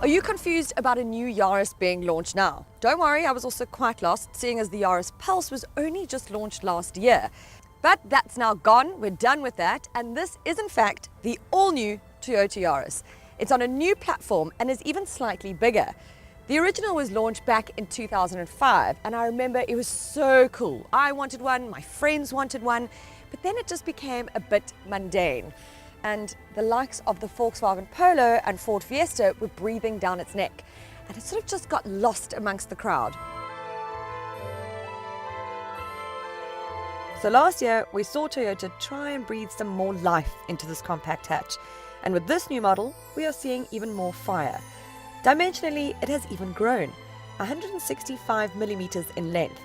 Are you confused about a new Yaris being launched now? Don't worry, I was also quite lost, seeing as the Yaris Pulse was only just launched last year. But that's now gone, we're done with that, and this is in fact the all-new Toyota Yaris. It's on a new platform and is even slightly bigger. The original was launched back in 2005, and I remember it was so cool. I wanted one, my friends wanted one, but then it just became a bit mundane. And the likes of the Volkswagen Polo and Ford Fiesta were breathing down its neck, and it sort of just got lost amongst the crowd. So last year, we saw Toyota try and breathe some more life into this compact hatch. And with this new model, we are seeing even more fire. Dimensionally, it has even grown, 165 millimeters in length.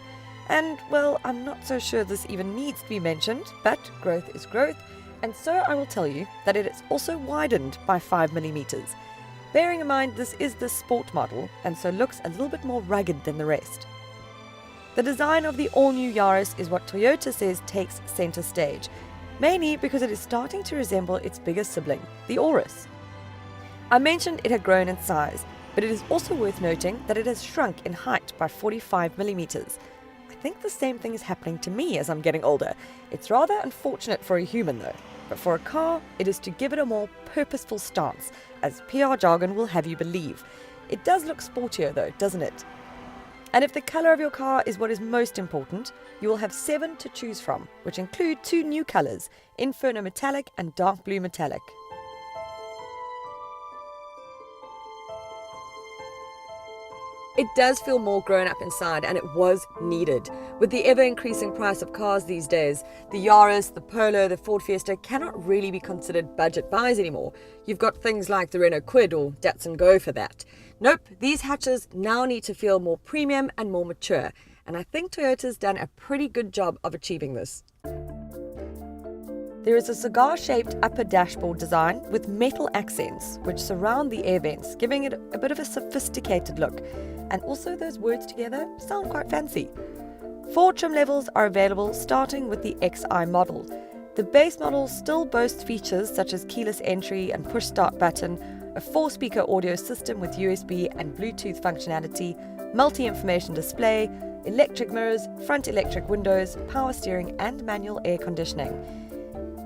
And well, I'm not so sure this even needs to be mentioned, but growth is growth. And so I will tell you that it is also widened by 5 millimeters. Bearing in mind this is the sport model, and so looks a little bit more rugged than the rest. The design of the all-new Yaris is what Toyota says takes center stage, mainly because it is starting to resemble its biggest sibling, the Auris. I mentioned it had grown in size, but it is also worth noting that it has shrunk in height by 45 millimeters. I think the same thing is happening to me as I'm getting older. It's rather unfortunate for a human though, but for a car, it is to give it a more purposeful stance, as PR jargon will have you believe. It does look sportier though, doesn't it? And if the colour of your car is what is most important, you will have 7 to choose from, which include 2 new colours, Inferno Metallic and Dark Blue Metallic. It does feel more grown up inside, and it was needed. With the ever-increasing price of cars these days, the Yaris, the Polo, the Ford Fiesta cannot really be considered budget buys anymore. You've got things like the Renault Kwid or Datsun Go for that. Nope, these hatches now need to feel more premium and more mature, and I think Toyota's done a pretty good job of achieving this. There is a cigar-shaped upper dashboard design with metal accents which surround the air vents, giving it a bit of a sophisticated look. And also those words together sound quite fancy. 4 trim levels are available, starting with the XI model. The base model still boasts features such as keyless entry and push start button, a 4-speaker audio system with USB and Bluetooth functionality, multi-information display, electric mirrors, front electric windows, power steering and manual air conditioning.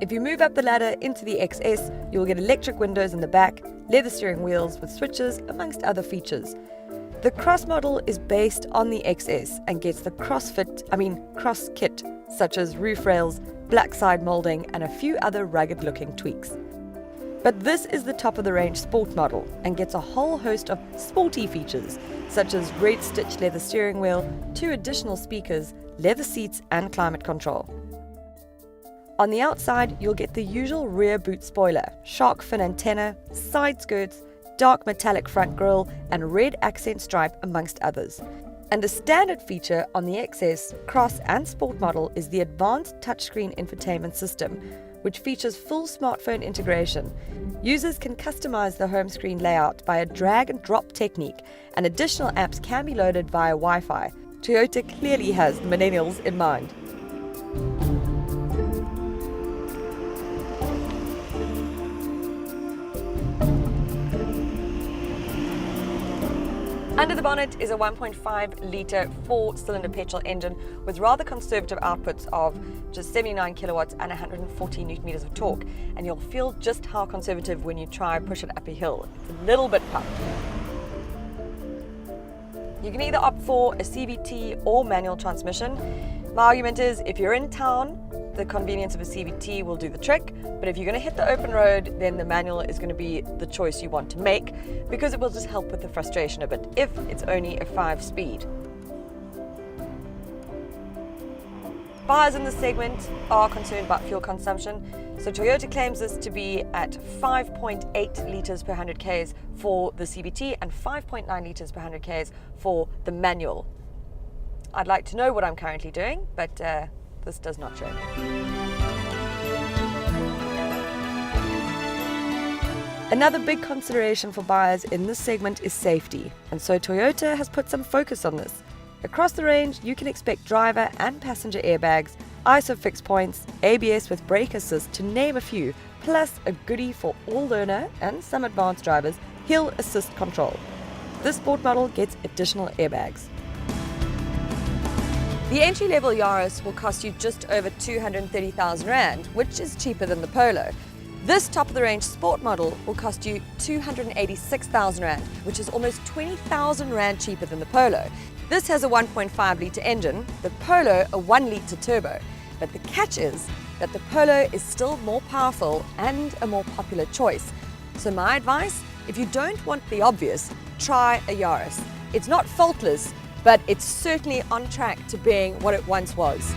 If you move up the ladder into the XS, you will get electric windows in the back, leather steering wheels with switches, amongst other features. The Cross model is based on the XS and gets the cross kit, such as roof rails, black side moulding and a few other rugged looking tweaks. But this is the top of the range sport model and gets a whole host of sporty features, such as red stitched leather steering wheel, 2 additional speakers, leather seats and climate control. On the outside, you'll get the usual rear boot spoiler, shark fin antenna, side skirts, dark metallic front grille and red accent stripe amongst others. And a standard feature on the XS, Cross and Sport model is the advanced touchscreen infotainment system, which features full smartphone integration. Users can customize the home screen layout by a drag and drop technique, and additional apps can be loaded via Wi-Fi. Toyota clearly has the millennials in mind. Under the bonnet is a 1.5-litre 4-cylinder petrol engine with rather conservative outputs of just 79 kilowatts and 140 newton meters of torque, and you'll feel just how conservative when you try push it up a hill. It's a little bit pumped. You can either opt for a CVT or manual transmission. My argument is, if you're in town, the convenience of a CVT will do the trick, but if you're going to hit the open road, then the manual is going to be the choice you want to make, because it will just help with the frustration a bit if it's only a 5-speed. Buyers in this segment are concerned about fuel consumption, so Toyota claims this to be at 5.8 litres per 100 k's for the CVT and 5.9 litres per 100 k's for the manual. I'd like to know what I'm currently doing, but this does not show. Another big consideration for buyers in this segment is safety, and so Toyota has put some focus on this. Across the range, you can expect driver and passenger airbags, ISO points, ABS with brake assist to name a few, plus a goodie for all learner and some advanced drivers, hill assist control. This sport model gets additional airbags. The entry-level Yaris will cost you just over 230,000 Rand, which is cheaper than the Polo. This top-of-the-range sport model will cost you 286,000 Rand, which is almost 20,000 Rand cheaper than the Polo. This has a 1.5-litre engine, the Polo a 1-litre turbo. But the catch is that the Polo is still more powerful and a more popular choice. So my advice, if you don't want the obvious, try a Yaris. It's not faultless, but it's certainly on track to being what it once was.